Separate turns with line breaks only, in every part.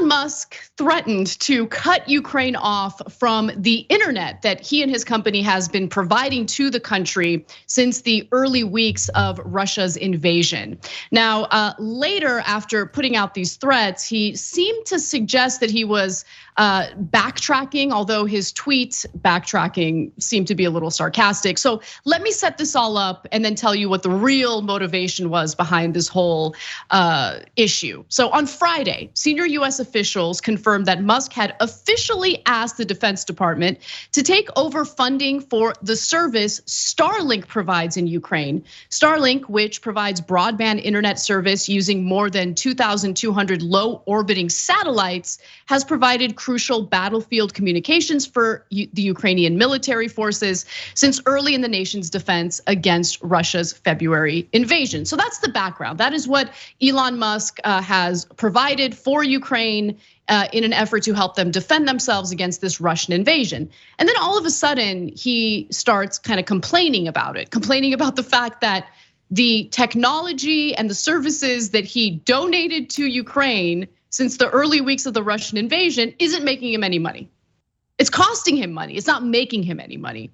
Elon Musk threatened to cut Ukraine off from the internet that he and his company has been providing to the country since the early weeks of Russia's invasion. Now, later after putting out these threats, he seemed to suggest that he was backtracking, although his tweet backtracking seemed to be a little sarcastic. So let me set this all up and then tell you what the real motivation was behind this whole issue. So on Friday, senior US officials confirmed that Musk had officially asked the Defense Department to take over funding for the service Starlink provides in Ukraine. Starlink, which provides broadband internet service using more than 2,200 low orbiting satellites, has provided crucial battlefield communications for the Ukrainian military forces since early in the nation's defense against Russia's February invasion. So that's the background. That is what Elon Musk has provided for Ukraine in an effort to help them defend themselves against this Russian invasion. And then all of a sudden, he starts kind of complaining about it, complaining about the fact that the technology and the services that he donated to Ukraine since the early weeks of the Russian invasion isn't making him any money. It's costing him money, it's not making him any money.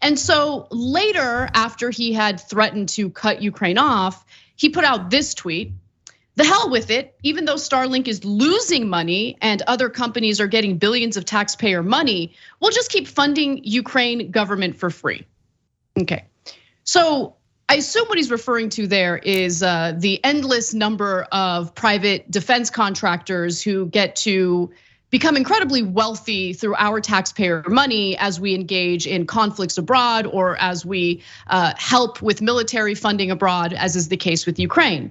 And so later, after he had threatened to cut Ukraine off, he put out this tweet: "The hell with it, even though Starlink is losing money and other companies are getting billions of taxpayer money, we'll just keep funding Ukraine government for free." Okay, so I assume what he's referring to there is the endless number of private defense contractors who get to become incredibly wealthy through our taxpayer money as we engage in conflicts abroad or as we help with military funding abroad, as is the case with Ukraine.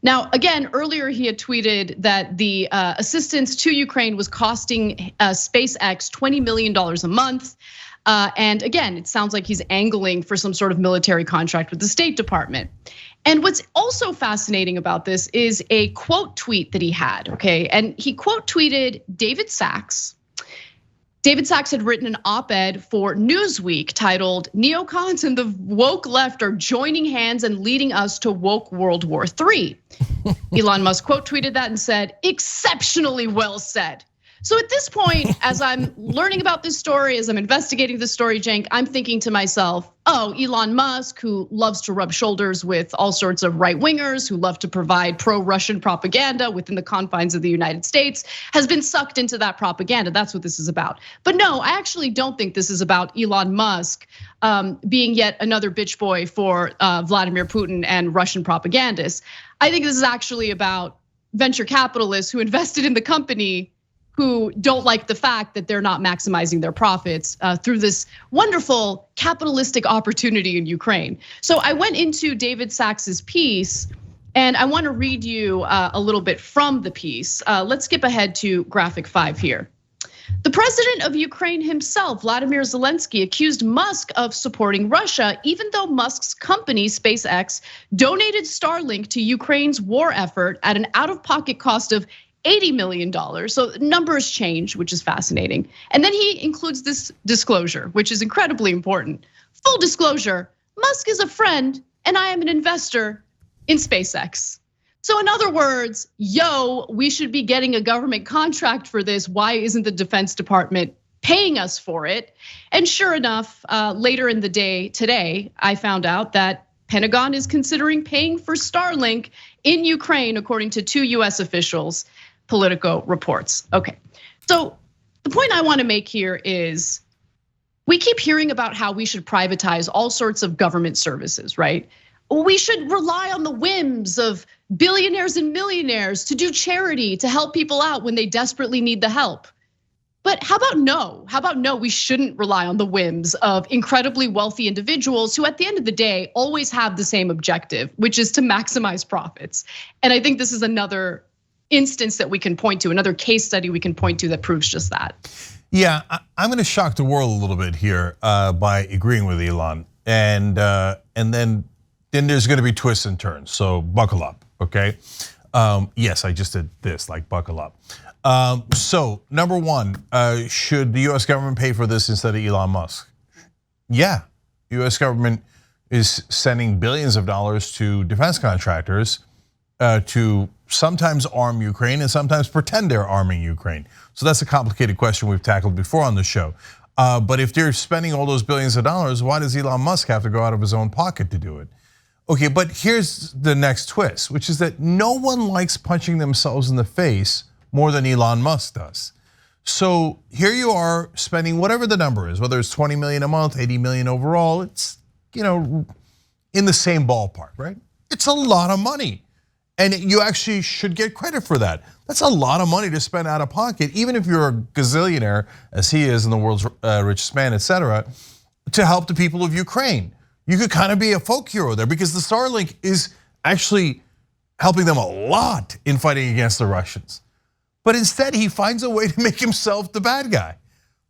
Now, again, earlier he had tweeted that the assistance to Ukraine was costing SpaceX $20 million a month. And again, it sounds like he's angling for some sort of military contract with the State Department. And what's also fascinating about this is a quote tweet that he had, okay? And he quote tweeted David Sachs. David Sachs had written an op-ed for Newsweek titled "Neocons and the Woke Left Are Joining Hands and Leading Us to Woke World War III." Elon Musk quote tweeted that and said, "Exceptionally well said." So at this point, as I'm learning about this story, as I'm investigating this story, Cenk, I'm thinking to myself, oh, Elon Musk, who loves to rub shoulders with all sorts of right wingers, who love to provide pro-Russian propaganda within the confines of the United States, has been sucked into that propaganda. That's what this is about. But no, I actually don't think this is about Elon Musk being yet another bitch boy for Vladimir Putin and Russian propagandists. I think this is actually about venture capitalists who invested in the company, who don't like the fact that they're not maximizing their profits through this wonderful capitalistic opportunity in Ukraine. So I went into David Sachs's piece, and I want to read you a little bit from the piece. Let's skip ahead to graphic 5 here. The president of Ukraine himself, Vladimir Zelensky, accused Musk of supporting Russia, even though Musk's company, SpaceX, donated Starlink to Ukraine's war effort at an out-of-pocket cost of $80 million. So numbers change, which is fascinating. And then he includes this disclosure, which is incredibly important. Full disclosure, Musk is a friend and I am an investor in SpaceX. So in other words, yo, we should be getting a government contract for this. Why isn't the Defense Department paying us for it? And sure enough, later in the day today, I found out that Pentagon is considering paying for Starlink in Ukraine, according to 2 US officials. Politico reports. Okay, so the point I want to make here is we keep hearing about how we should privatize all sorts of government services, right? We should rely on the whims of billionaires and millionaires to do charity, to help people out when they desperately need the help. But how about no? How about no? We shouldn't rely on the whims of incredibly wealthy individuals who at the end of the day always have the same objective, which is to maximize profits. And I think this is another instance that we can point to, another case study we can point to that proves just that.
Yeah, I'm going to shock the world a little bit here by agreeing with Elon, and then there's going to be twists and turns. So buckle up, okay? Yes, I just did this, like buckle up. So number one, should the US government pay for this instead of Elon Musk? Yeah, US government is sending billions of dollars to defense contractors to sometimes arm Ukraine and sometimes pretend they're arming Ukraine. So that's a complicated question we've tackled before on the show. But if they're spending all those billions of dollars, why does Elon Musk have to go out of his own pocket to do it? Okay, but here's the next twist, which is that no one likes punching themselves in the face more than Elon Musk does. So here you are spending whatever the number is, whether it's 20 million a month, 80 million overall, it's in the same ballpark, right? It's a lot of money. And you actually should get credit for that. That's a lot of money to spend out of pocket, even if you're a gazillionaire, as he is and the world's richest man, et cetera, to help the people of Ukraine. You could kind of be a folk hero there because the Starlink is actually helping them a lot in fighting against the Russians. But instead, he finds a way to make himself the bad guy.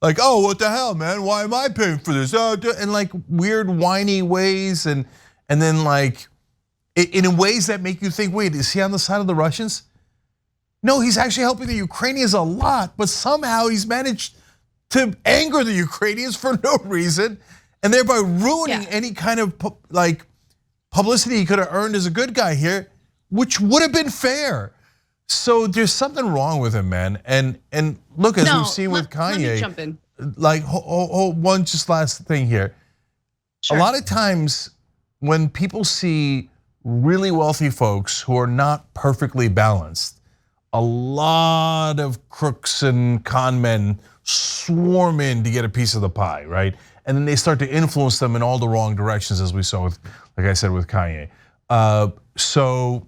Like, oh, what the hell, man? Why am I paying for this? And like weird, whiny ways, and then like in ways that make you think, wait, is he on the side of the Russians? No, he's actually helping the Ukrainians a lot, but somehow he's managed to anger the Ukrainians for no reason, and thereby ruining any kind of like publicity he could have earned as a good guy here, which would have been fair. So there's something wrong with him, man. And look, as we've seen with Kanye,
let me jump in.
Like one just last thing here. Sure. A lot of times when people see really wealthy folks who are not perfectly balanced, a lot of crooks and con men swarm in to get a piece of the pie, right? And then they start to influence them in all the wrong directions, as we saw with, like I said, with Kanye. So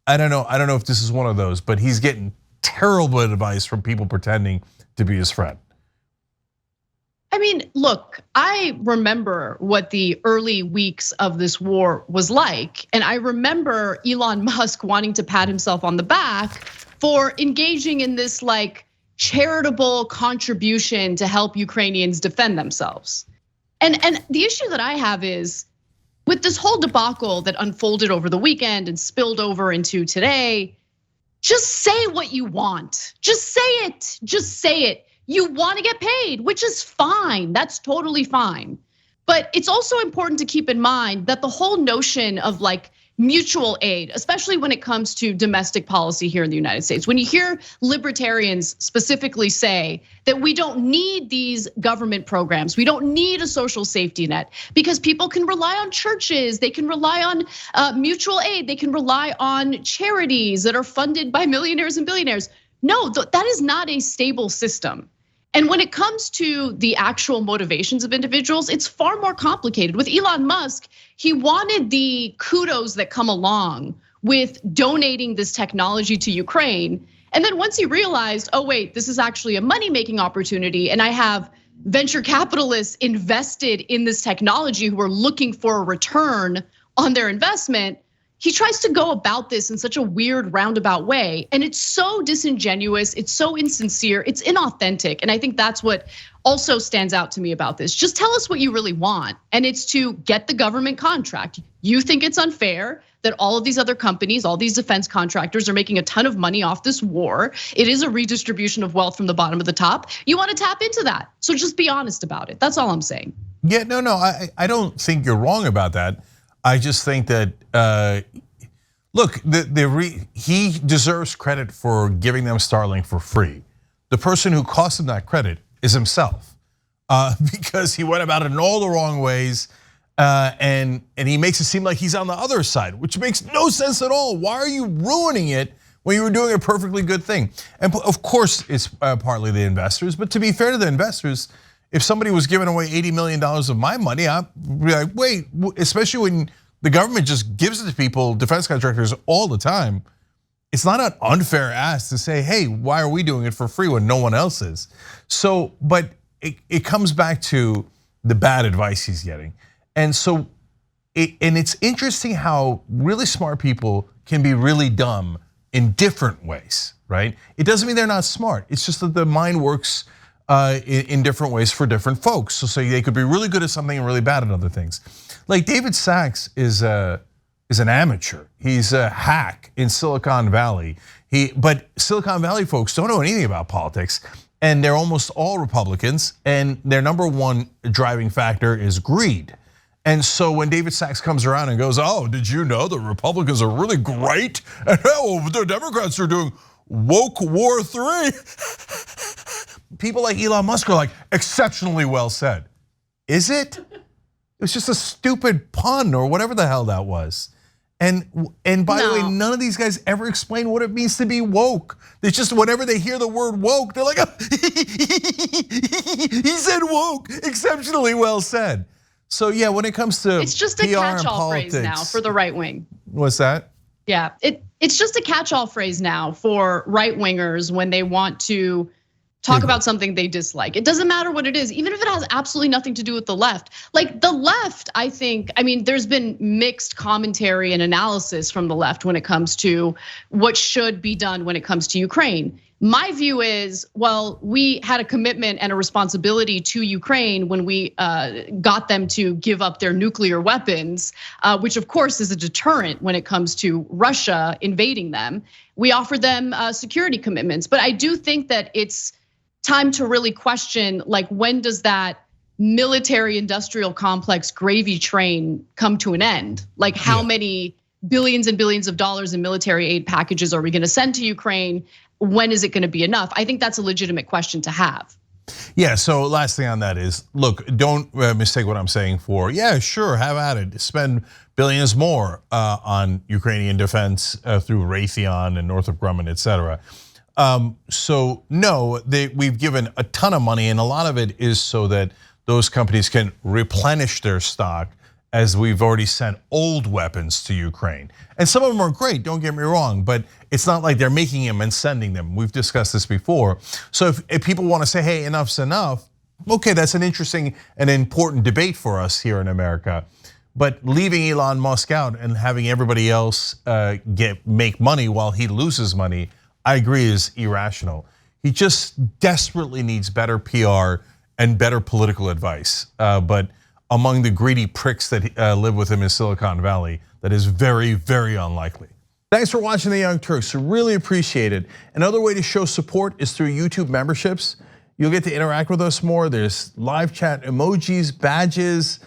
I don't know if this is one of those, but he's getting terrible advice from people pretending to be his friend.
I mean, look, I remember what the early weeks of this war was like. And I remember Elon Musk wanting to pat himself on the back for engaging in this like charitable contribution to help Ukrainians defend themselves. And the issue that I have is with this whole debacle that unfolded over the weekend and spilled over into today, just say what you want. Just say it, just say it. You want to get paid, which is fine, that's totally fine. But it's also important to keep in mind that the whole notion of like mutual aid, especially when it comes to domestic policy here in the United States, when you hear libertarians specifically say that we don't need these government programs, we don't need a social safety net because people can rely on churches, they can rely on mutual aid, they can rely on charities that are funded by millionaires and billionaires. No, that is not a stable system. And when it comes to the actual motivations of individuals, it's far more complicated. With Elon Musk, he wanted the kudos that come along with donating this technology to Ukraine. And then once he realized, oh wait, this is actually a money-making opportunity, and I have venture capitalists invested in this technology who are looking for a return on their investment, he tries to go about this in such a weird roundabout way. And it's so disingenuous, it's so insincere, it's inauthentic. And I think that's what also stands out to me about this. Just tell us what you really want. And it's to get the government contract. You think it's unfair that all of these other companies, all these defense contractors are making a ton of money off this war. It is a redistribution of wealth from the bottom of the top. You want to tap into that. So just be honest about it. That's all I'm saying.
Yeah, no, I don't think you're wrong about that. I just think that, look, he deserves credit for giving them Starlink for free. The person who cost him that credit is himself, because he went about it in all the wrong ways, and he makes it seem like he's on the other side, which makes no sense at all. Why are you ruining it when you were doing a perfectly good thing? And of course, it's partly the investors, but to be fair to the investors, if somebody was giving away $80 million of my money, I'd be like, wait, especially when the government just gives it to people, defense contractors all the time. It's not an unfair ask to say, hey, why are we doing it for free when no one else is? So, but it comes back to the bad advice he's getting. And so, and it's interesting how really smart people can be really dumb in different ways, right? It doesn't mean they're not smart. It's just that the mind works in different ways for different folks. So they could be really good at something and really bad at other things. Like David Sachs is an amateur. He's a hack in Silicon Valley. But Silicon Valley folks don't know anything about politics, and they're almost all Republicans, and their number one driving factor is greed. And so when David Sachs comes around and goes, oh, did you know the Republicans are really great? And the Democrats are doing woke war 3. People like Elon Musk are like, exceptionally well said. Is it? It was just a stupid pun or whatever the hell that was. And by the way, none of these guys ever explain what it means to be woke. It's just whenever they hear the word woke, they're like, oh, he said woke, exceptionally well said. So yeah, when it comes to
it's just a catch-all phrase now for the right wing.
What's that?
Yeah, it's just a catch-all phrase now for right wingers when they want to talk about something they dislike. It doesn't matter what it is, even if it has absolutely nothing to do with the left. Like the left, I mean, there's been mixed commentary and analysis from the left when it comes to what should be done when it comes to Ukraine. My view is, well, we had a commitment and a responsibility to Ukraine when we got them to give up their nuclear weapons, which of course is a deterrent when it comes to Russia invading them. We offered them security commitments, but I do think that it's time to really question, like, when does that military industrial complex gravy train come to an end? Like, how many billions and billions of dollars in military aid packages are we gonna send to Ukraine? When is it gonna be enough? I think that's a legitimate question to have.
Yeah, so last thing on that is, look, don't mistake what I'm saying for, yeah, sure, have at it. Spend billions more on Ukrainian defense through Raytheon and Northrop Grumman, et cetera. So no, we've given a ton of money, and a lot of it is so that those companies can replenish their stock, as we've already sent old weapons to Ukraine. And some of them are great, don't get me wrong, but it's not like they're making them and sending them. We've discussed this before. So if people want to say, hey, enough's enough, okay, that's an interesting and important debate for us here in America. But leaving Elon Musk out and having everybody else make money while he loses money, I agree, is irrational. He just desperately needs better PR and better political advice. But among the greedy pricks that live with him in Silicon Valley, that is very, very unlikely. Thanks for watching The Young Turks, really appreciate it. Another way to show support is through YouTube memberships. You'll get to interact with us more. There's live chat emojis, badges.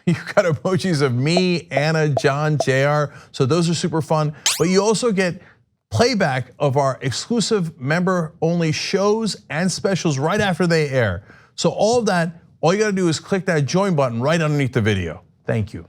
You've got emojis of me, Anna, John, JR. So those are super fun. But you also get playback of our exclusive member-only shows and specials right after they air. So all of that, all you gotta do is click that join button right underneath the video. Thank you.